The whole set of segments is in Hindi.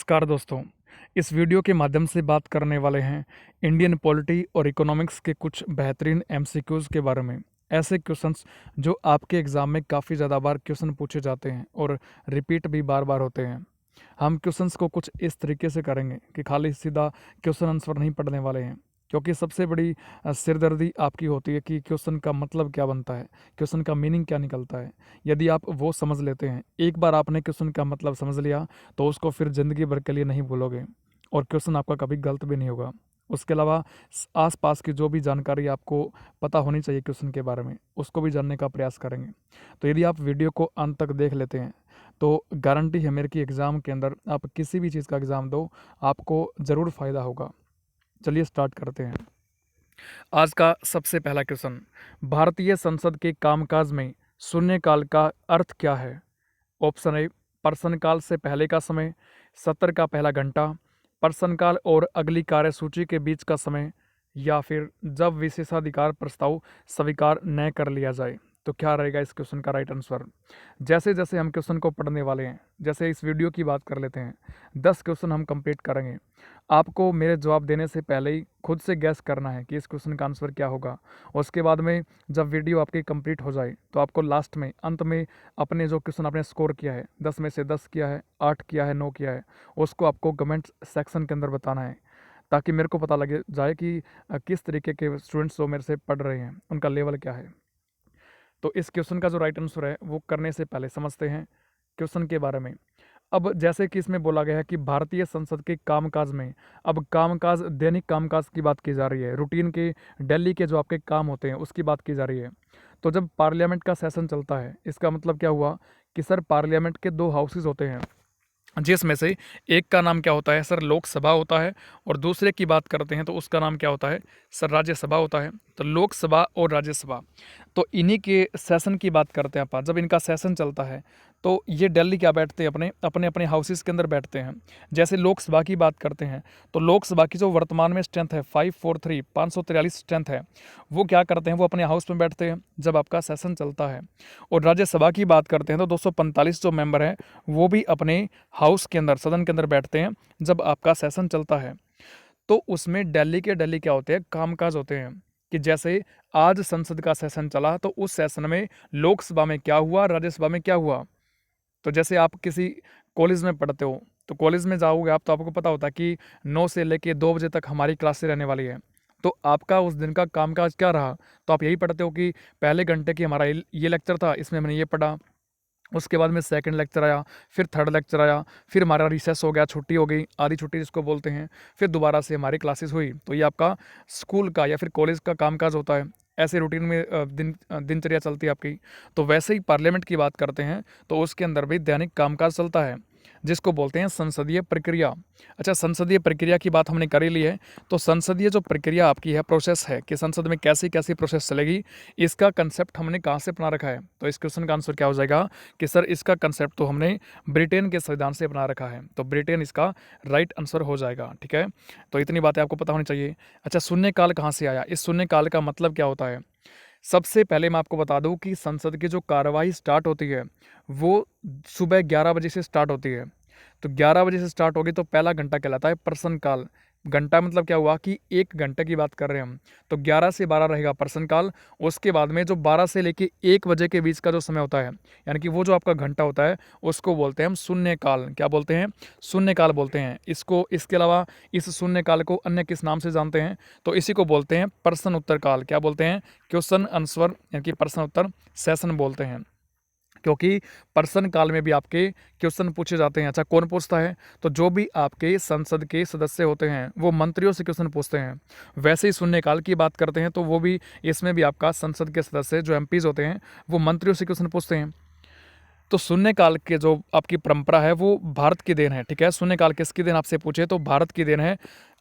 नमस्कार दोस्तों। इस वीडियो के माध्यम से बात करने वाले हैं इंडियन पॉलिटी और इकोनॉमिक्स के कुछ बेहतरीन एमसीक्यूज़ के बारे में। ऐसे क्वेश्चंस जो आपके एग्ज़ाम में काफ़ी ज़्यादा बार क्वेश्चन पूछे जाते हैं और रिपीट भी बार बार होते हैं। हम क्वेश्चंस को कुछ इस तरीके से करेंगे कि खाली सीधा क्वेश्चन आंसर नहीं पढ़ने वाले हैं, क्योंकि सबसे बड़ी सिरदर्दी आपकी होती है कि क्वेश्चन का मतलब क्या बनता है, क्वेश्चन का मीनिंग क्या निकलता है। यदि आप वो समझ लेते हैं, एक बार आपने क्वेश्चन का मतलब समझ लिया तो उसको फिर ज़िंदगी भर के लिए नहीं भूलोगे और क्वेश्चन आपका कभी गलत भी नहीं होगा। उसके अलावा आसपास की जो भी जानकारी आपको पता होनी चाहिए क्वेश्चन के बारे में, उसको भी जानने का प्रयास करेंगे। तो यदि आप वीडियो को अंत तक देख लेते हैं तो गारंटी है मेरे कि एग्ज़ाम के अंदर आप किसी भी चीज़ का एग्ज़ाम दो, आपको ज़रूर फ़ायदा होगा। चलिए स्टार्ट करते हैं। आज का सबसे पहला क्वेश्चन, भारतीय संसद के कामकाज में शून्यकाल का अर्थ क्या है? ऑप्शन ए, प्रश्नकाल से पहले का समय, सत्र का पहला घंटा, प्रश्नकाल और अगली कार्यसूची के बीच का समय, या फिर जब विशेषाधिकार प्रस्ताव स्वीकार न कर लिया जाए। तो क्या रहेगा इस क्वेश्चन का राइट आंसर? जैसे जैसे हम क्वेश्चन को पढ़ने वाले हैं, जैसे इस वीडियो की बात कर लेते हैं, 10 क्वेश्चन हम कंप्लीट करेंगे। आपको मेरे जवाब देने से पहले ही खुद से गैस करना है कि इस क्वेश्चन का आंसर क्या होगा। उसके बाद में जब वीडियो आपकी कंप्लीट हो जाए तो आपको लास्ट में, अंत में, अपने जो क्वेश्चन आपने स्कोर किया है, 10 में से 10 किया है, 8 किया है, 9 किया है, उसको आपको कमेंट सेक्शन के अंदर बताना है, ताकि मेरे को पता लगे जाए कि किस तरीके के स्टूडेंट्स जो मेरे से पढ़ रहे हैं उनका लेवल क्या है। तो इस क्वेश्चन का जो राइट आंसर है वो करने से पहले समझते हैं क्वेश्चन के बारे में। अब जैसे कि इसमें बोला गया है कि भारतीय संसद के कामकाज में, अब कामकाज दैनिक कामकाज की बात की जा रही है, रूटीन के डेली के जो आपके काम होते हैं उसकी बात की जा रही है। तो जब पार्लियामेंट का सेशन चलता है, इसका मतलब क्या हुआ कि सर पार्लियामेंट के दो हाउसेज होते हैं, जिसमें से एक का नाम क्या होता है सर, लोकसभा होता है, और दूसरे की बात करते हैं तो उसका नाम क्या होता है सर, राज्यसभा होता है। तो लोकसभा और राज्यसभा, तो इन्हीं के सेशन की बात करते हैं अपन। जब इनका सेशन चलता है तो ये दिल्ली क्या बैठते हैं, अपने अपने अपने हाउसेस के अंदर बैठते हैं। जैसे लोकसभा की बात करते हैं तो लोकसभा की जो वर्तमान में स्ट्रेंथ है 543 543 स्ट्रेंथ है, वो क्या करते हैं, वो अपने हाउस में बैठते हैं जब आपका सेशन चलता है। और राज्यसभा की बात करते हैं तो 245 जो मेंबर हैं वो भी अपने हाउस के अंदर, सदन के अंदर बैठते हैं जब आपका सेशन चलता है। तो उसमें दिल्ली के दिल्ली क्या होते हैं, कामकाज होते हैं। कि जैसे आज संसद का सेशन चला तो उस सेशन में लोकसभा में क्या हुआ, राज्यसभा में क्या हुआ। तो जैसे आप किसी कॉलेज में पढ़ते हो तो कॉलेज में जाओगे आप, तो आपको पता होता है कि 9 से लेके 2 बजे तक हमारी क्लासें रहने वाली है। तो आपका उस दिन का कामकाज क्या रहा, तो आप यही पढ़ते हो कि पहले घंटे की हमारा ये लेक्चर था, इसमें हमने ये पढ़ा, उसके बाद में सेकंड लेक्चर आया, फिर थर्ड लेक्चर आया, फिर हमारा रिसेस हो गया, छुट्टी हो गई, आधी छुट्टी जिसको बोलते हैं, फिर दोबारा से हमारी क्लासेस हुई। तो ये आपका स्कूल का या फिर कॉलेज का कामकाज होता है। ऐसे रूटीन में दिनचर्या चलती है आपकी। तो वैसे ही पार्लियामेंट की बात करते हैं तो उसके अंदर भी दैनिक कामकाज चलता है, जिसको बोलते हैं संसदीय प्रक्रिया। अच्छा, संसदीय प्रक्रिया की बात हमने कर ही ली है, तो संसदीय जो प्रक्रिया आपकी है, प्रोसेस है कि संसद में कैसी कैसी प्रोसेस चलेगी, इसका कंसेप्ट हमने कहाँ से अपना रखा है। तो इस क्वेश्चन का आंसर क्या हो जाएगा कि सर इसका कंसेप्ट तो हमने ब्रिटेन के संविधान से अपना रखा है। तो ब्रिटेन इसका राइट आंसर हो जाएगा। ठीक है, तो इतनी बातें आपको पता होनी चाहिए। अच्छा, शून्यकाल कहाँ से आया, इस शून्यकाल का मतलब क्या होता है? सबसे पहले मैं आपको बता दूं कि संसद की जो कार्यवाही स्टार्ट होती है वो सुबह 11 बजे से स्टार्ट होती है। तो 11 बजे से स्टार्ट होगी तो पहला घंटा कहलाता है प्रश्नकाल। घंटा मतलब क्या हुआ कि 1 घंटे की बात कर रहे हैं हम। तो 11 से 12 रहेगा प्रश्नकाल। उसके बाद में जो 12 से लेके 1 बजे के बीच का जो समय होता है, यानी कि वो जो आपका घंटा होता है, उसको बोलते हैं हम शून्यकाल। क्या बोलते हैं? शून्यकाल बोलते हैं इसको। इसके अलावा इस शून्यकाल को अन्य किस नाम से जानते हैं? तो इसी को बोलते हैं प्रश्न उत्तर काल। क्या बोलते हैं? क्वेश्चन आंसर, यानी कि प्रश्न उत्तर सेशन बोलते हैं, क्योंकि प्रश्न काल में भी आपके क्वेश्चन पूछे जाते हैं। अच्छा, कौन पूछता है? तो जो भी आपके संसद के सदस्य होते हैं वो मंत्रियों से क्वेश्चन पूछते हैं। वैसे ही शून्यकाल की बात करते हैं तो वो भी, इसमें भी आपका संसद के सदस्य जो एमपीज होते हैं वो मंत्रियों से क्वेश्चन पूछते हैं। तो शून्यकाल के जो आपकी परंपरा है वो भारत की देन है। ठीक है, शून्यकाल किसकी देन आपसे पूछे तो भारत की देन है।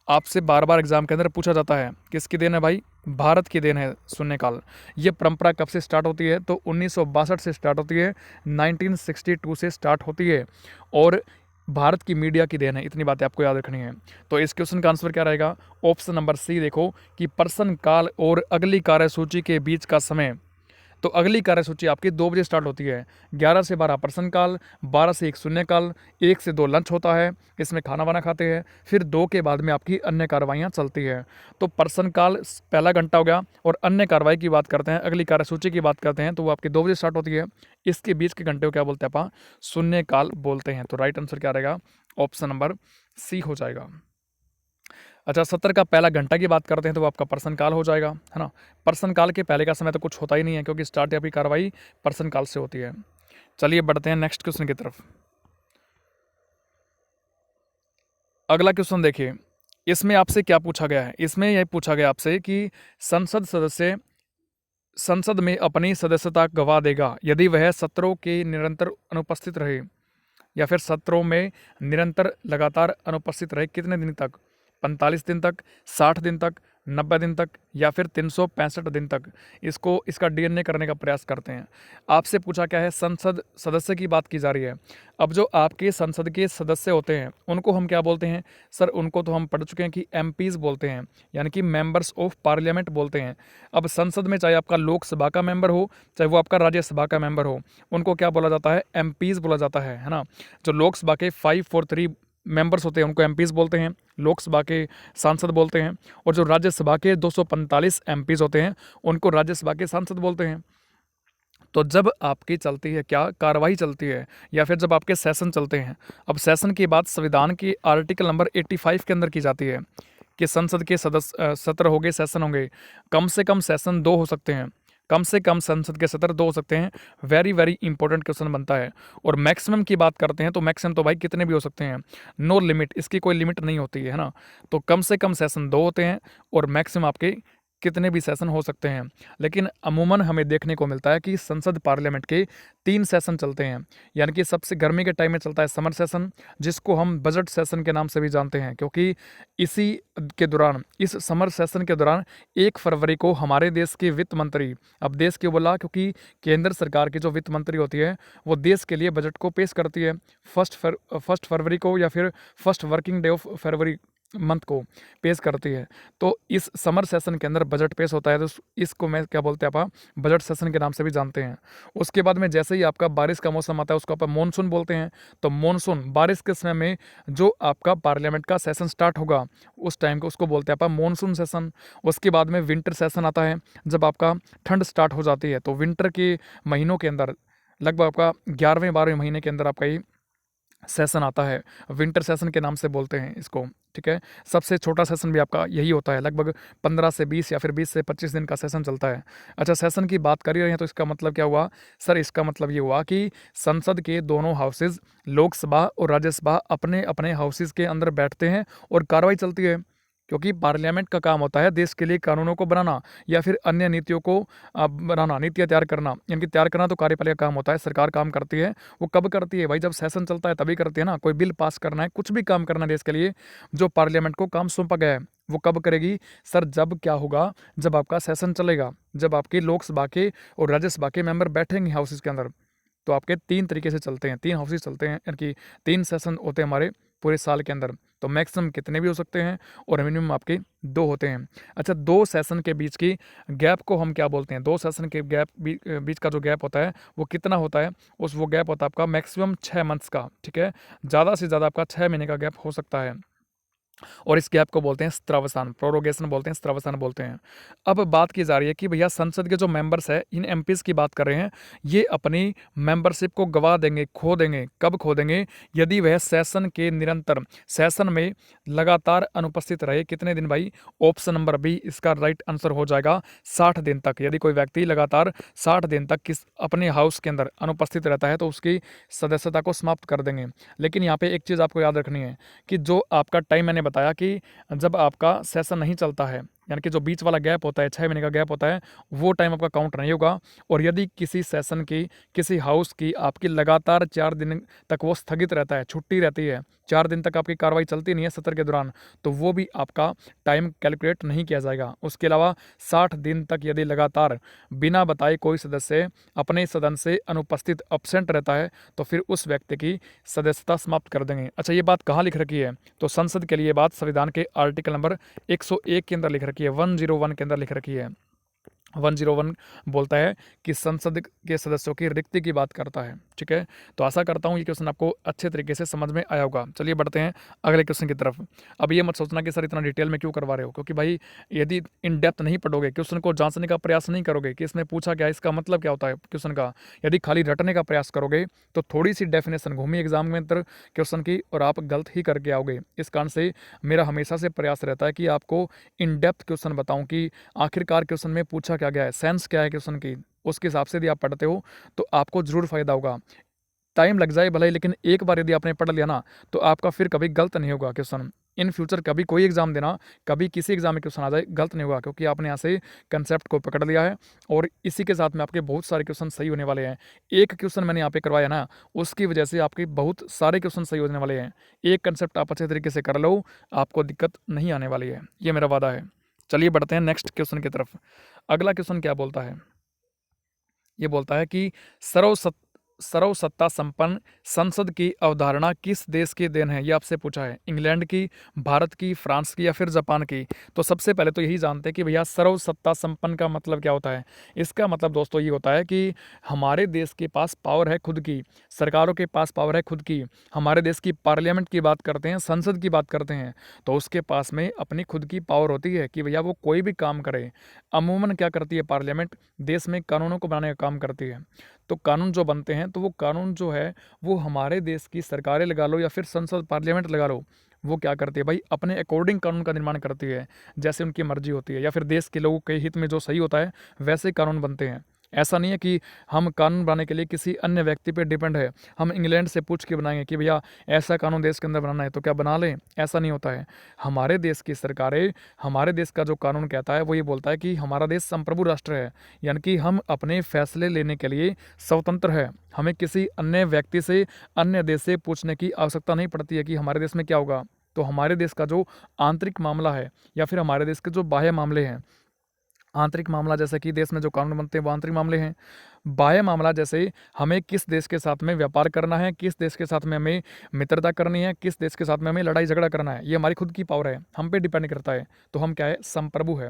आपसे बार बार एग्जाम के अंदर पूछा जाता है किसकी देन है भाई? भारत की देन है शून्यकाल। ये परंपरा कब से स्टार्ट होती है? तो 1962 से स्टार्ट होती है, 1962 से स्टार्ट होती है, और भारत की मीडिया की देन है। इतनी बातें आपको याद रखनी है। तो इस क्वेश्चन का आंसर क्या रहेगा? ऑप्शन नंबर सी देखो कि प्रश्नकाल और अगली कार्यसूची के बीच का समय। तो अगली कार्यसूची आपकी 2 बजे स्टार्ट होती है। 11 से 12 प्रश्नकाल, 12 से 1 शून्यकाल, 1 से 2 लंच होता है, इसमें खाना वाना खाते हैं, फिर 2 के बाद में आपकी अन्य कार्रवाइयाँ चलती है। तो प्रश्नकाल पहला घंटा हो गया, और अन्य कार्रवाई की बात करते हैं, अगली कार्यसूची की बात करते हैं, तो वो आपकी 2 बजे स्टार्ट होती है। इसके बीच के घंटे को क्या बोलते हैं अपन? शून्यकाल बोलते हैं। तो राइट आंसर क्या रहेगा? ऑप्शन नंबर सी हो जाएगा। अच्छा, सत्र का पहला घंटा की बात करते हैं, तो वो आपका प्रश्नकाल हो जाएगा, है ना। प्रश्नकाल के पहले का समय तो कुछ होता ही नहीं है, क्योंकि स्टार्ट आपकी कार्रवाई प्रश्नकाल से होती है। चलिए बढ़ते हैं नेक्स्ट क्वेश्चन की तरफ। अगला क्वेश्चन देखिए, इसमें आपसे क्या पूछा गया है? इसमें यह पूछा गया आपसे कि संसद सदस्य संसद में अपनी सदस्यता गवा देगा यदि वह सत्रों के निरंतर अनुपस्थित रहे, या फिर सत्रों में निरंतर लगातार अनुपस्थित रहे कितने दिन तक? 45 दिन तक, 60 दिन तक, 90 दिन तक, या फिर 365 दिन तक। इसका डीएनए करने का प्रयास करते हैं। आपसे पूछा क्या है? संसद सदस्य की बात की जा रही है। अब जो आपके संसद के सदस्य होते हैं उनको हम क्या बोलते हैं? सर उनको तो हम पढ़ चुके हैं कि एमपीज बोलते हैं, यानी कि मेंबर्स ऑफ पार्लियामेंट बोलते हैं। अब संसद में चाहे आपका लोकसभा का मेंबर हो, चाहे वो आपका राज्यसभा का मेंबर हो, उनको क्या बोला जाता है? एमपीज बोला जाता है ना। जो लोकसभा के 543 मेंबर्स होते हैं उनको एमपीज बोलते हैं, लोकसभा के सांसद बोलते हैं, और जो राज्यसभा के 245 एमपीज होते हैं उनको राज्यसभा के सांसद बोलते हैं। तो जब आपकी चलती है क्या? कार्रवाई चलती है, या फिर जब आपके सेशन चलते हैं। अब सेशन की बात संविधान के आर्टिकल नंबर 85 के अंदर की जाती है कि संसद के सत्र होंगे, सेशन होंगे, कम से कम सेशन 2 हो सकते हैं, कम से कम संसद के सत्र 2 हो सकते हैं। वेरी वेरी इंपॉर्टेंट क्वेश्चन बनता है। और मैक्सिमम की बात करते हैं तो मैक्सिमम तो भाई कितने भी हो सकते हैं, नो लिमिट, इसकी कोई लिमिट नहीं होती है ना। तो कम से कम सेशन 2 होते हैं, और मैक्सिमम आपके कितने भी सेशन हो सकते हैं। लेकिन अमूमन हमें देखने को मिलता है कि संसद पार्लियामेंट के 3 सेशन चलते हैं, यानी कि सबसे गर्मी के टाइम में चलता है समर सेशन, जिसको हम बजट सेशन के नाम से भी जानते हैं, क्योंकि इसी के दौरान, इस समर सेशन के दौरान 1 फरवरी को हमारे देश के वित्त मंत्री, अब देश क्यों बोला? क्योंकि केंद्र सरकार की जो वित्त मंत्री होती है वो देश के लिए बजट को पेश करती है फर्स्ट फरवरी को, या फिर first working day of February month को पेश करती है। तो इस समर सेशन के अंदर बजट पेश होता है, तो इसको मैं क्या बोलते हैं? आप बजट सेशन के नाम से भी जानते हैं। उसके बाद में जैसे ही आपका बारिश का मौसम आता है उसको आप मानसून बोलते हैं। तो मानसून, बारिश के समय में जो आपका पार्लियामेंट का सेशन स्टार्ट होगा उस टाइम को उसको बोलते हैं आप मानसून सेशन। उसके बाद में विंटर सेशन आता है, जब आपका ठंड स्टार्ट हो जाती है। तो विंटर के महीनों के अंदर लगभग आपका 11वें 12वें महीने के अंदर आपका ये सेशन आता है, विंटर सेशन के नाम से बोलते हैं इसको, ठीक है। सबसे छोटा सेशन भी आपका यही होता है, लगभग 15 से 20 या फिर 20 से 25 दिन का सेशन चलता है। अच्छा, सेशन की बात कर ही रहे हैं तो इसका मतलब क्या हुआ? सर इसका मतलब ये हुआ कि संसद के दोनों हाउसेज, लोकसभा और राज्यसभा, अपने अपने हाउसेज के अंदर बैठते हैं और कार्रवाई चलती है, क्योंकि पार्लियामेंट का काम होता है देश के लिए कानूनों को बनाना या फिर अन्य नीतियों को बनाना, नीतियाँ तैयार करना। यानी कि तैयार करना तो कार्यपालिका का काम होता है, सरकार काम करती है। वो कब करती है भाई? जब सेशन चलता है तभी करती है ना। कोई बिल पास करना है, कुछ भी काम करना है देश के लिए, जो पार्लियामेंट को काम सौंपा गया है, वो कब करेगी? सर जब क्या होगा? जब आपका सेशन चलेगा, जब आपके लोकसभा के और राज्यसभा के मेंबर बैठेंगे हाउसेज के अंदर। तो आपके 3 तरीके से चलते हैं, 3 हाउसेज चलते हैं, यानी कि 3 सेशन होते हैं हमारे पूरे साल के अंदर। तो मैक्सिमम कितने भी हो सकते हैं, और मिनिमम आपके 2 होते हैं। अच्छा, 2 सेशन के बीच की गैप को हम क्या बोलते हैं? 2 सेशन के बीच का जो गैप होता है वो कितना होता है? वो गैप होता है आपका मैक्सिमम 6 मंथ्स का, ठीक है। ज़्यादा से ज़्यादा आपका 6 महीने का गैप हो सकता है, और इस गैप को बोलते हैं स्त्रावसान, प्रोरोगेशन बोलते हैं, स्त्रावसान बोलते हैं। अब बात की जा रही है कि भैया संसद के जो मेंबर्स है, इन एमपीज की बात कर रहे हैं, ये अपनी मेंबरशिप को गवा देंगे, खो देंगे। कब खो देंगे? यदि वह सेशन के निरंतर, सेशन में लगातार अनुपस्थित रहे। कितने दिन भाई? ऑप्शन नंबर बी इसका राइट आंसर हो जाएगा, 60 दिन तक। यदि कोई व्यक्ति लगातार 60 दिन तक अपने हाउस के अंदर अनुपस्थित रहता है तो उसकी सदस्यता को समाप्त कर देंगे। लेकिन यहाँ पे एक चीज़ आपको याद रखनी है कि जो आपका टाइम मैंने बताया कि जब आपका सेशन नहीं चलता है, यानी कि जो बीच वाला गैप होता है, 6 महीने का गैप होता है, वो टाइम आपका काउंट नहीं होगा। और यदि किसी सेशन की, किसी हाउस की आपकी लगातार 4 दिन तक वो स्थगित रहता है, छुट्टी रहती है, 4 दिन तक आपकी कार्रवाई चलती नहीं है सत्र के दौरान, तो वो भी आपका टाइम कैलकुलेट नहीं किया जाएगा। उसके अलावा 60 दिन तक यदि लगातार बिना बताए कोई सदस्य अपने सदन से अनुपस्थित, एब्सेंट रहता है, तो फिर उस व्यक्ति की सदस्यता समाप्त कर देंगे। अच्छा, ये बात कहाँ लिख रखी है? तो संसद के लिए बात संविधान के आर्टिकल नंबर 101 के अंदर लिख रखी है, 101 के अंदर लिख रखी है। 101 बोलता है कि संसद के सदस्यों की रिक्ति की बात करता है। ठीक है, तो आशा करता हूँ ये क्वेश्चन आपको अच्छे तरीके से समझ में आया होगा। चलिए बढ़ते हैं अगले क्वेश्चन की तरफ। अब ये मत सोचना कि सर इतना डिटेल में क्यों करवा रहे हो, क्योंकि भाई यदि इन डेप्थ नहीं पढ़ोगे, क्वेश्चन को जांचने का प्रयास नहीं करोगे कि इसमें पूछा क्या, इसका मतलब क्या होता है क्वेश्चन का, यदि खाली रटने का प्रयास करोगे तो थोड़ी सी डेफिनेशन घूमी एग्जाम में अंदर क्वेश्चन की और आप गलत ही करके आओगे। इस कारण से मेरा हमेशा से प्रयास रहता है कि आपको इन डेप्थ क्वेश्चन बताऊं कि आखिरकार क्वेश्चन में पूछा क्या गया है, सेंस क्या है क्वेश्चन की, उसके हिसाब से यदि आप पढ़ते हो तो आपको जरूर फायदा होगा। टाइम लग जाए भले ही, लेकिन एक बार यदि आपने पढ़ लिया ना तो आपका फिर कभी गलत नहीं होगा क्वेश्चन। इन फ्यूचर कभी कोई एग्जाम देना, कभी किसी एग्जाम में क्वेश्चन आ जाए गलत नहीं होगा, क्योंकि आपने यहाँ से कंसेप्ट को पकड़ लिया है और इसी के साथ में आपके बहुत सारे क्वेश्चन सही होने वाले हैं। एक क्वेश्चन मैंने यहाँ पे करवाया ना, उसकी वजह से आपके बहुत सारे क्वेश्चन सही होने वाले हैं। एक कंसेप्ट आप अच्छे तरीके से कर लो, आपको दिक्कत नहीं आने वाली है, ये मेरा वादा है। चलिए बढ़ते हैं नेक्स्ट क्वेश्चन की तरफ। अगला क्वेश्चन क्या बोलता है, ये बोलता है कि सर्वसत्ता संपन्न संसद की अवधारणा किस देश की देन है। ये आपसे पूछा है, इंग्लैंड की, भारत की, फ्रांस की या फिर जापान की। तो सबसे पहले तो यही जानते हैं कि भैया सर्वसत्ता संपन्न का मतलब क्या होता है। इसका मतलब दोस्तों ये होता है कि हमारे देश के पास पावर है खुद की, सरकारों के पास पावर है खुद की। हमारे देश की पार्लियामेंट की बात करते हैं, संसद की बात करते हैं, तो उसके पास में अपनी खुद की पावर होती है कि भैया वो कोई भी काम करे। अमूमन क्या करती है पार्लियामेंट, देश में कानूनों को बनाने का काम करती है। तो कानून जो बनते हैं तो वो कानून जो है वो हमारे देश की सरकारें लगा लो या फिर संसद पार्लियामेंट लगा लो, वो क्या करती है भाई, अपने अकॉर्डिंग कानून का निर्माण करती है, जैसे उनकी मर्जी होती है या फिर देश के लोगों के हित में जो सही होता है वैसे कानून बनते हैं। ऐसा नहीं है कि हम कानून बनाने के लिए किसी अन्य व्यक्ति पर डिपेंड है, हम इंग्लैंड से पूछ के बनाएंगे कि भैया ऐसा कानून देश के अंदर बनाना है तो क्या बना लें, ऐसा नहीं होता है। हमारे देश की सरकारें, हमारे देश का जो कानून कहता है वो ये बोलता है कि हमारा देश संप्रभु राष्ट्र है, यानी कि हम अपने फैसले लेने के लिए स्वतंत्र है। हमें किसी अन्य व्यक्ति से, अन्य देश से पूछने की आवश्यकता नहीं पड़ती है कि हमारे देश में क्या होगा। तो हमारे देश का जो आंतरिक मामला है या फिर हमारे देश के जो बाह्य मामले हैं, आंतरिक मामला जैसे कि देश में जो कानून बनते हैं वो आंतरिक मामले हैं, बाह्य मामला जैसे हमें किस देश के साथ में व्यापार करना है, किस देश के साथ में हमें मित्रता करनी है, किस देश के साथ में हमें लड़ाई झगड़ा करना है, ये हमारी खुद की पावर है, हम पे डिपेंड करता है। तो हम क्या है, संप्रभु है।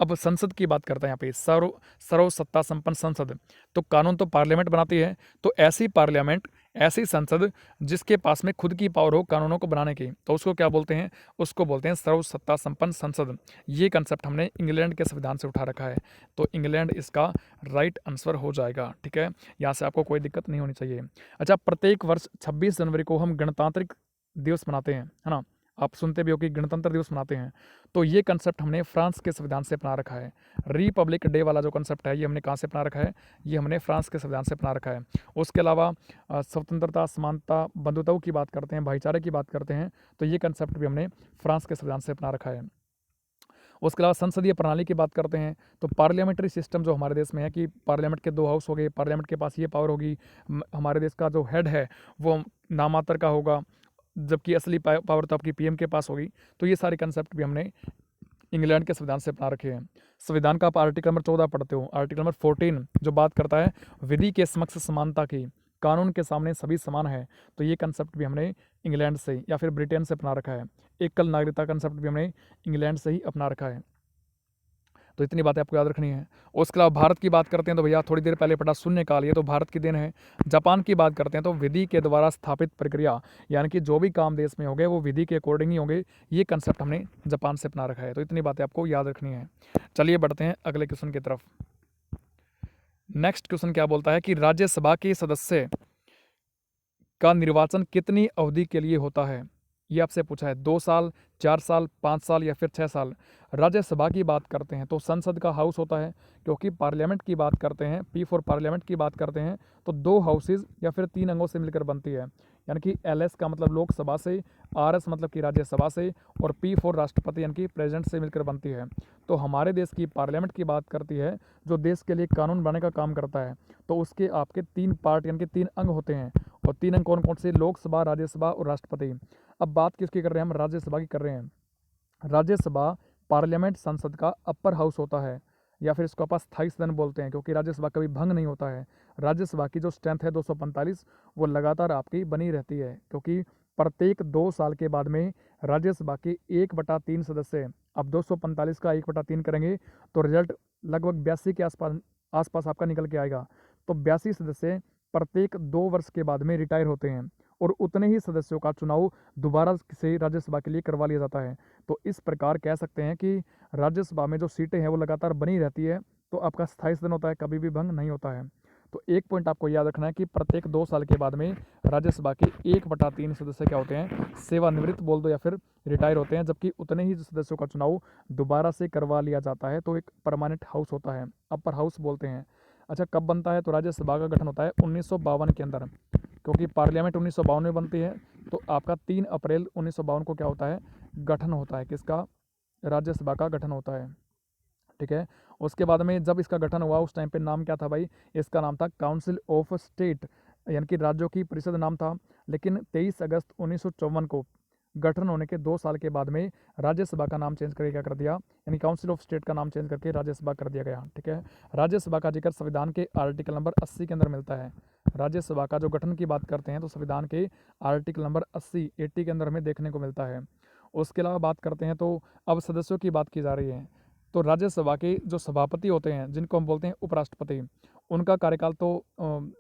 अब संसद की बात करते हैं यहाँ पे, सर्वसत्ता संपन्न संसद। तो कानून तो पार्लियामेंट बनाती है, तो ऐसी पार्लियामेंट, ऐसी संसद जिसके पास में खुद की पावर हो कानूनों को बनाने की, तो उसको क्या बोलते हैं, उसको बोलते हैं सर्वसत्ता संपन्न संसद। ये कंसेप्ट हमने इंग्लैंड के संविधान से उठा रखा है, तो इंग्लैंड इसका राइट आंसर हो जाएगा। ठीक है, यहाँ से आपको कोई दिक्कत नहीं होनी चाहिए। अच्छा, प्रत्येक वर्ष 26 जनवरी को हम गणतांत्रिक दिवस मनाते हैं, है ना, आप सुनते भी हो कि गणतंत्र दिवस मनाते हैं। तो ये कंसेप्ट हमने फ्रांस के संविधान से अपना रखा है। रिपब्लिक डे वाला जो कंसेप्ट है ये हमने कहाँ से अपना रखा है, ये हमने फ्रांस के संविधान से अपना रखा है। उसके अलावा स्वतंत्रता, समानता, बंधुताओं की बात करते हैं, भाईचारे की बात करते हैं, तो ये कंसेप्ट भी हमने फ्रांस के संविधान से अपना रखा है। उसके अलावा संसदीय प्रणाली की बात करते हैं, तो पार्लियामेंट्री सिस्टम जो हमारे देश में है कि पार्लियामेंट के 2 हाउस हो गए, पार्लियामेंट के पास ये पावर होगी, हमारे देश का जो हेड है वो नामात्र का होगा, जबकि असली पावर तो आपकी पीएम के पास होगी। तो ये सारे कंसेप्ट भी हमने इंग्लैंड के संविधान से अपना रखे हैं। संविधान का आप आर्टिकल नंबर 14 पढ़ते हो, आर्टिकल नंबर 14 जो बात करता है विधि के समक्ष समानता की, कानून के सामने सभी समान है, तो ये कंसेप्ट भी हमने इंग्लैंड से या फिर ब्रिटेन से अपना रखा है। एकल नागरिकता कंसेप्ट भी हमने इंग्लैंड से ही अपना रखा है। तो इतनी बातें आपको याद रखनी है। उसके अलावा भारत की बात करते हैं तो भैया थोड़ी देर पहले पढ़ा शून्यकाल, ये तो भारत की देन है। जापान की बात करते हैं तो विधि के द्वारा स्थापित प्रक्रिया, यानी कि जो भी काम देश में हो गए वो विधि के अकॉर्डिंग ही होंगे, ये कंसेप्ट हमने जापान से अपना रखा है। तो इतनी बातें आपको याद रखनी है। चलिए बढ़ते हैं अगले क्वेश्चन की तरफ। नेक्स्ट क्वेश्चन क्या बोलता है कि राज्यसभा के सदस्य का निर्वाचन कितनी अवधि के लिए होता है। ये आपसे पूछा है, 2 साल, 4 साल, 5 साल या फिर 6 साल। राज्यसभा की बात करते हैं तो संसद का हाउस होता है, क्योंकि पार्लियामेंट की बात करते हैं, पी फॉर पार्लियामेंट की बात करते हैं तो 2 हाउसेज या फिर 3 अंगों से मिलकर बनती है, यानी कि एलएस का मतलब लोकसभा से, आरएस मतलब कि राज्यसभा से, और पी फॉर राष्ट्रपति यानी कि प्रेसिडेंट से मिलकर बनती है। तो हमारे देश की पार्लियामेंट की बात करती है जो देश के लिए कानून बनाने का काम करता है, तो उसके आपके 3 पार्ट यानी कि 3 अंग होते हैं, और 3 अंग कौन कौन से, लोकसभा, राज्यसभा और राष्ट्रपति। अब बात किसकी कर रहे हैं, हम राज्यसभा की कर रहे हैं। राज्यसभा पार्लियामेंट संसद का अपर हाउस होता है, या फिर इसको आप स्थायी सदन बोलते हैं, क्योंकि राज्यसभा कभी भंग नहीं होता है। राज्यसभा की जो स्ट्रेंथ है 245, वो लगातार आपकी बनी रहती है, क्योंकि प्रत्येक 2 साल के बाद में राज्यसभा के 1/3 सदस्य, अब 245 का 1/3 करेंगे तो रिजल्ट लगभग 82 के आसपास आपका निकल के आएगा। तो 82 सदस्य प्रत्येक 2 वर्ष के बाद में रिटायर होते हैं और उतने ही सदस्यों का चुनाव दोबारा से राज्यसभा के लिए करवा लिया जाता है। तो इस प्रकार कह सकते हैं कि राज्यसभा में जो सीटें हैं वो लगातार बनी रहती है, तो आपका स्थायी सदन होता है, कभी भी भंग नहीं होता है। तो एक पॉइंट आपको याद रखना है कि प्रत्येक 2 साल के बाद में राज्यसभा के 1/3 सदस्य क्या होते हैं, सेवानिवृत्त बोल दो या फिर रिटायर होते हैं, जबकि उतने ही सदस्यों का चुनाव दोबारा से करवा लिया जाता है। तो एक परमानेंट हाउस होता है, अपर हाउस बोलते हैं। अच्छा, कब बनता है? तो राज्यसभा का गठन होता है 1952 के अंदर, क्योंकि पार्लियामेंट 1952 में बनती है। तो आपका 3 अप्रैल 1952 को क्या होता है, गठन होता है। किसका? राज्यसभा का गठन होता है। ठीक है। उसके बाद में जब इसका गठन हुआ उस टाइम पे नाम क्या था भाई? इसका नाम था काउंसिल ऑफ स्टेट, यानी कि राज्यों की परिषद नाम था। लेकिन 23 अगस्त 1954 को गठन होने के 2 साल के बाद में राज्यसभा का नाम चेंज करके क्या कर दिया, यानी काउंसिल ऑफ स्टेट का नाम चेंज करके राज्यसभा कर दिया गया। ठीक है। राज्यसभा का जिक्र संविधान के आर्टिकल नंबर 80 के अंदर मिलता है। राज्यसभा का जो गठन की बात करते हैं तो संविधान के आर्टिकल नंबर 80 के अंदर हमें देखने को मिलता है। उसके अलावा बात करते हैं तो अब सदस्यों की बात की जा रही है। तो राज्यसभा के जो सभापति होते हैं, जिनको हम बोलते हैं उपराष्ट्रपति, उनका कार्यकाल तो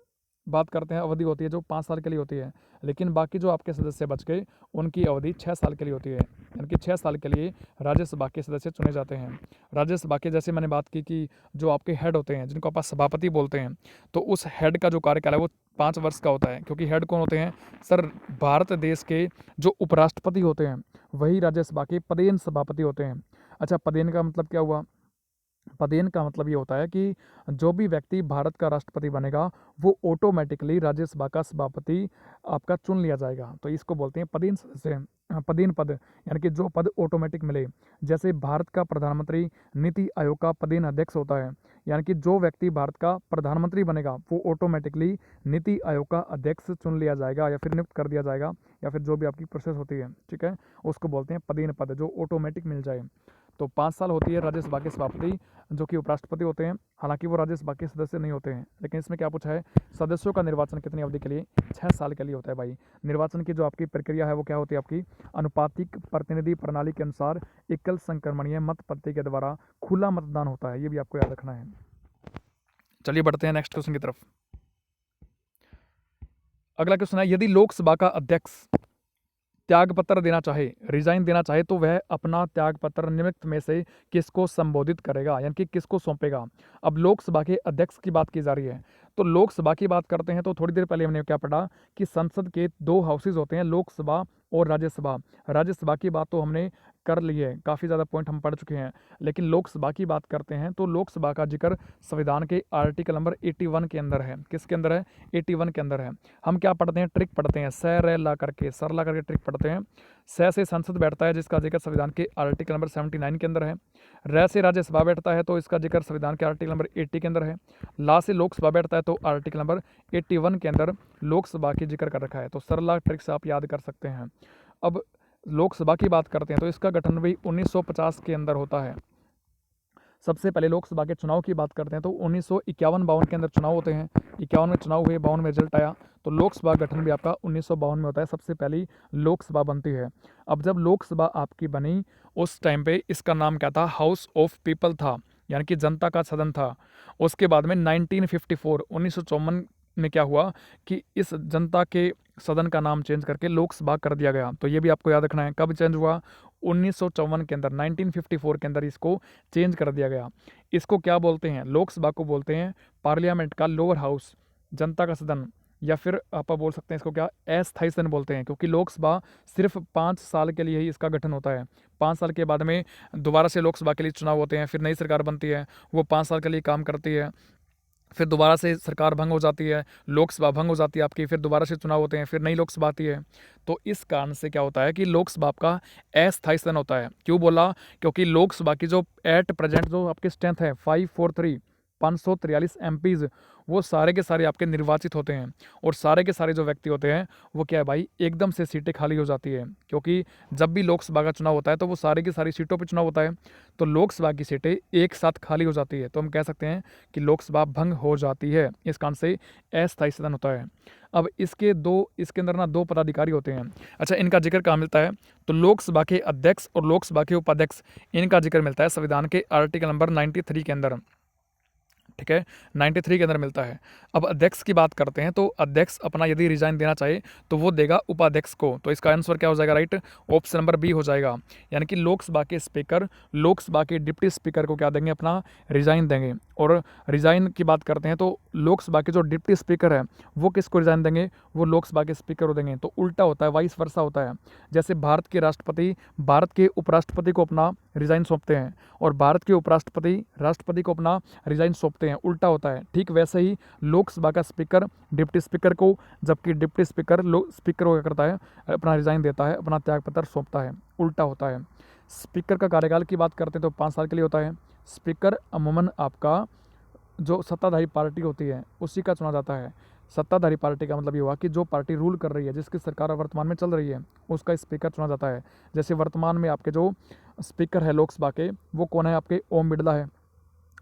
बात करते हैं, अवधि होती है जो 5 साल के लिए होती है। लेकिन बाकी जो आपके सदस्य बच गए उनकी अवधि 6 साल के लिए होती है, यानी कि 6 साल के लिए राज्यसभा के सदस्य चुने जाते हैं। राज्यसभा के जैसे मैंने बात की कि जो आपके हेड होते हैं, जिनको आप सभापति बोलते हैं, तो उस हेड का जो कार्यकाल है वो 5 वर्ष का होता है। क्योंकि हेड कौन होते हैं सर? भारत देश के जो उपराष्ट्रपति होते हैं वही राज्यसभा के पदेन सभापति होते हैं। अच्छा, पदेन का मतलब क्या हुआ? पदेन का मतलब ये होता है कि जो भी व्यक्ति भारत का राष्ट्रपति बनेगा वो ऑटोमेटिकली राज्यसभा का सभापति आपका चुन लिया जाएगा। तो इसको बोलते हैं पदेन सदस्य, पदेन पद, यानी कि जो पद ऑटोमेटिक मिले। जैसे भारत का प्रधानमंत्री नीति आयोग का पदेन अध्यक्ष होता है, यानी कि जो व्यक्ति भारत का प्रधानमंत्री बनेगा वो ऑटोमेटिकली नीति आयोग का अध्यक्ष चुन लिया जाएगा या फिर नियुक्त कर दिया जाएगा, या फिर जो भी आपकी प्रोसेस होती है। ठीक है, उसको बोलते हैं पदेन पद, जो ऑटोमेटिक मिल जाए। तो 5 साल होती है राज्यसभा के सभापति, जो कि उपराष्ट्रपति होते हैं। हालांकि वो राज्यसभा के सदस्य नहीं होते हैं। लेकिन इसमें क्या पूछा है, सदस्यों का निर्वाचन कितनी अवधि के लिए? 6 साल के लिए होता है भाई। निर्वाचन की जो आपकी प्रक्रिया है वो क्या होती है आपकी? अनुपातिक प्रतिनिधि प्रणाली के अनुसार एकल संक्रमणीय मत पत्र के द्वारा खुला मतदान होता है। ये भी आपको याद रखना है। चलिए बढ़ते हैं नेक्स्ट क्वेश्चन की तरफ। अगला क्वेश्चन है, यदि लोकसभा का अध्यक्ष त्यागपत्र देना चाहे, रिजाइन देना चाहे, तो वह अपना त्यागपत्र निम्नलिखित में से किसको संबोधित करेगा, यानी कि किसको सौंपेगा? अब लोकसभा के अध्यक्ष की बात की जा रही है। तो लोकसभा की बात करते हैं तो थोड़ी देर पहले हमने क्या पढ़ा कि संसद के 2 हाउसेज होते हैं, लोकसभा और राज्यसभा। राज्यसभा की बात तो हमने कर ली है, काफ़ी ज़्यादा पॉइंट हम पढ़ चुके हैं। लेकिन लोकसभा की बात करते हैं तो लोकसभा का जिक्र संविधान के आर्टिकल नंबर 81 के अंदर है। किसके अंदर है? 81 के अंदर है। हम क्या पढ़ते हैं? ट्रिक पढ़ते हैं, सर रे ला करके, सर ला करके ट्रिक पढ़ते हैं। स से संसद बैठता है, जिसका जिक्र संविधान के आर्टिकल नंबर 79 के अंदर है। र से राज्यसभा बैठता है तो इसका जिक्र संविधान के आर्टिकल नंबर 80 के अंदर है। ला से लोकसभा बैठता है तो आर्टिकल नंबर 81 के अंदर लोकसभा की जिक्र कर रखा है। तो सरला ट्रिक से आप याद कर सकते हैं। अब लोकसभा की बात करते हैं तो इसका गठन भी 1950 के अंदर होता है। सबसे पहले लोकसभा के चुनाव की बात करते हैं तो 1951-52 के अंदर चुनाव होते हैं। 51 में चुनाव हुए, 52 में रिजल्ट आया। तो लोकसभा गठन भी आपका 1952 में होता है, सबसे पहली लोकसभा बनती है। अब जब लोकसभा आपकी बनी उस टाइम पे इसका नाम क्या था? हाउस ऑफ पीपल था, यानी कि जनता का सदन था। उसके बाद में 1954 में क्या हुआ कि इस जनता के सदन का नाम चेंज करके लोकसभा कर दिया गया। तो ये भी आपको याद रखना है, कब चेंज हुआ? 1954 के अंदर, 1954 के अंदर इसको चेंज कर दिया गया। इसको क्या बोलते हैं? लोकसभा को बोलते हैं पार्लियामेंट का लोअर हाउस, जनता का सदन, या फिर आप बोल सकते हैं इसको क्या? अस्थायी सदन बोलते हैं, क्योंकि लोकसभा सिर्फ 5 साल के लिए ही इसका गठन होता है। 5 साल के बाद में दोबारा से लोकसभा के लिए चुनाव होते हैं, फिर नई सरकार बनती है, वो 5 साल के लिए काम करती है, फिर दोबारा से सरकार भंग हो जाती है, लोकसभा भंग हो जाती है आपकी, फिर दोबारा से चुनाव होते हैं, फिर नई लोकसभा आती है। तो इस कारण से क्या होता है कि लोकसभा आपका अस्थायी सदन होता है। क्यों बोला? क्योंकि लोकसभा की जो एट प्रेजेंट जो आपकी स्ट्रेंथ है 543 MPs, वो सारे के सारे आपके निर्वाचित होते हैं। और सारे के सारे जो व्यक्ति होते हैं वो क्या है भाई, एकदम से सीटें खाली हो जाती है। क्योंकि जब भी लोकसभा का चुनाव होता है तो वो सारे की सारी सीटों पर चुनाव होता है, तो लोकसभा की सीटें एक साथ खाली हो जाती है। तो हम कह सकते हैं कि लोकसभा भंग हो जाती है, इस कारण से अस्थायी सदन होता है। अब इसके अंदर ना 2 पदाधिकारी होते हैं। अच्छा, इनका जिक्र कहाँ मिलता है? तो लोकसभा के अध्यक्ष और लोकसभा के उपाध्यक्ष, इनका जिक्र मिलता है संविधान के आर्टिकल नंबर 93 के अंदर। ठीक है, 93 के अंदर मिलता है। अब अध्यक्ष की बात करते हैं तो अध्यक्ष अपना यदि रिजाइन देना चाहे तो वो देगा उपाध्यक्ष को। तो इसका आंसर क्या हो जाएगा? राइट, ऑप्शन नंबर बी हो जाएगा। यानी कि लोकसभा के स्पीकर लोकसभा के डिप्टी स्पीकर को क्या देंगे? अपना रिजाइन देंगे। और रिजाइन की बात करते हैं तो लोकसभा के जो डिप्टी स्पीकर है वो किसको रिजाइन देंगे? वो लोकसभा के स्पीकर को देंगे। तो उल्टा होता है, वाइस वर्सा होता है। जैसे भारत के राष्ट्रपति भारत के उपराष्ट्रपति को अपना रिजाइन सौंपते हैं और भारत के उपराष्ट्रपति राष्ट्रपति को अपना रिजाइन सौंपते हैं, उल्टा होता है। ठीक वैसे ही लोकसभा का स्पीकर डिप्टी स्पीकर को, जबकि डिप्टी स्पीकर स्पीकर को क्या करता है? अपना रिजाइन देता है, अपना त्यागपत्र सौंपता है, उल्टा होता है। स्पीकर का कार्यकाल की बात करते हैं तो 5 साल के लिए होता है। स्पीकर अमूमन आपका जो सत्ताधारी पार्टी होती है उसी का चुना जाता है। सत्ताधारी पार्टी का मतलब ये हुआ कि जो पार्टी रूल कर रही है, जिसकी सरकार वर्तमान में चल रही है, उसका स्पीकर चुना जाता है। जैसे वर्तमान में आपके जो स्पीकर है लोकसभा के वो कौन है? आपके ओम बिरला है।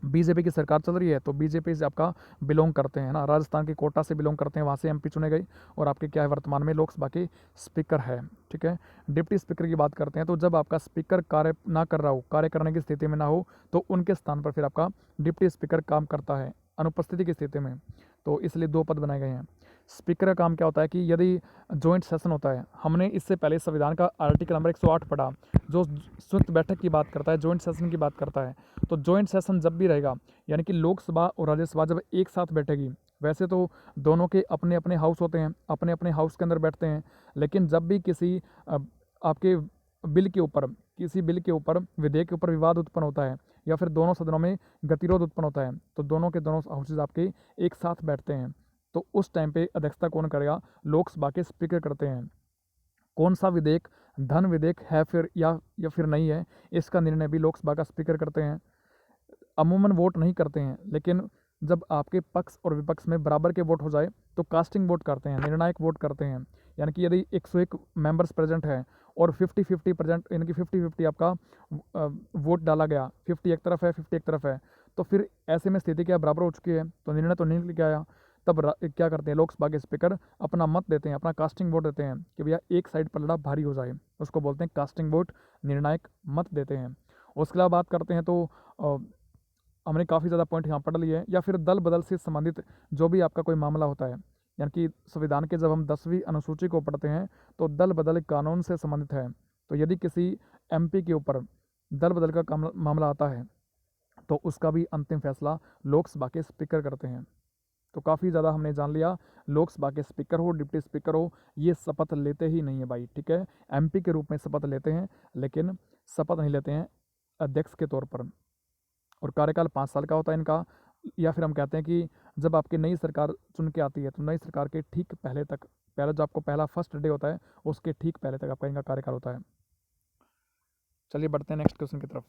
बीजेपी की सरकार चल रही है तो बीजेपी से आपका बिलोंग करते हैं ना, राजस्थान के कोटा से बिलोंग करते हैं, वहाँ से एमपी चुने गए और आपके क्या है? वर्तमान में लोकसभा के स्पीकर है। ठीक है, डिप्टी स्पीकर की बात करते हैं तो जब आपका स्पीकर कार्य ना कर रहा हो, कार्य करने की स्थिति में ना हो, तो उनके स्थान पर फिर आपका डिप्टी स्पीकर काम करता है अनुपस्थिति की स्थिति में। तो इसलिए 2 पद बनाए गए हैं। स्पीकर का काम क्या होता है कि यदि जॉइंट सेशन होता है, हमने इससे पहले संविधान का आर्टिकल नंबर 108 पढ़ा जो संयुक्त बैठक की बात करता है, जॉइंट सेशन की बात करता है। तो जॉइंट सेशन जब भी रहेगा, यानी कि लोकसभा और राज्यसभा जब एक साथ बैठेगी, वैसे तो दोनों के अपने अपने हाउस होते हैं, अपने अपने हाउस के अंदर बैठते हैं, लेकिन जब भी किसी आपके बिल के ऊपर किसी बिल के ऊपर विधेयक के ऊपर विवाद उत्पन्न होता है या फिर दोनों सदनों में गतिरोध उत्पन्न होता है तो दोनों के दोनों हाउसेज आपके एक साथ बैठते हैं। तो उस टाइम पे अध्यक्षता कौन करेगा? लोकसभा के स्पीकर करते हैं। कौन सा विधेयक धन विधेयक है फिर या फिर नहीं है, इसका निर्णय भी लोकसभा का स्पीकर करते हैं। अमूमन वोट नहीं करते हैं, लेकिन जब आपके पक्ष और विपक्ष में बराबर के वोट हो जाए तो कास्टिंग वोट करते हैं, निर्णायक वोट करते हैं। यानी कि यदि 101 मेंबर्स प्रेजेंट हैं और 50-50% यानी कि 50-50 आपका वोट डाला गया, 50 एक तरफ है 50 एक तरफ है, तो फिर ऐसे में स्थिति क्या बराबर हो चुकी है तो निर्णय तो नहीं निकल के आया। तब क्या करते हैं? लोकसभा के स्पीकर अपना मत देते हैं, अपना कास्टिंग वोट देते हैं कि भैया एक साइड पर लड़ा भारी हो जाए, उसको बोलते हैं कास्टिंग वोट, निर्णायक मत देते हैं। उसके अलावा बात करते हैं तो हमने काफ़ी ज़्यादा पॉइंट यहाँ पढ़ लिए हैं। या फिर दल बदल से संबंधित जो भी आपका कोई मामला होता है, यानी कि संविधान के जब हम 10वीं अनुसूची को पढ़ते हैं तो दल बदल कानून से संबंधित है। तो यदि किसी एमपी के ऊपर दल बदल का मामला आता है तो उसका भी अंतिम फैसला लोकसभा के स्पीकर करते हैं। तो काफ़ी ज़्यादा हमने जान लिया, लोकसभा के स्पीकर हो डिप्टी स्पीकर हो ये शपथ लेते ही नहीं है भाई। ठीक है, एमपी के रूप में शपथ लेते हैं लेकिन शपथ नहीं लेते हैं अध्यक्ष के तौर पर। और कार्यकाल 5 साल का होता है इनका। या फिर हम कहते हैं कि जब आपकी नई सरकार चुन के आती है तो नई सरकार के ठीक पहले तक, पहले जो आपको पहला फर्स्ट डे होता है उसके ठीक पहले तक आपका इनका कार्यकाल होता है। चलिए बढ़ते हैं नेक्स्ट क्वेश्चन की तरफ।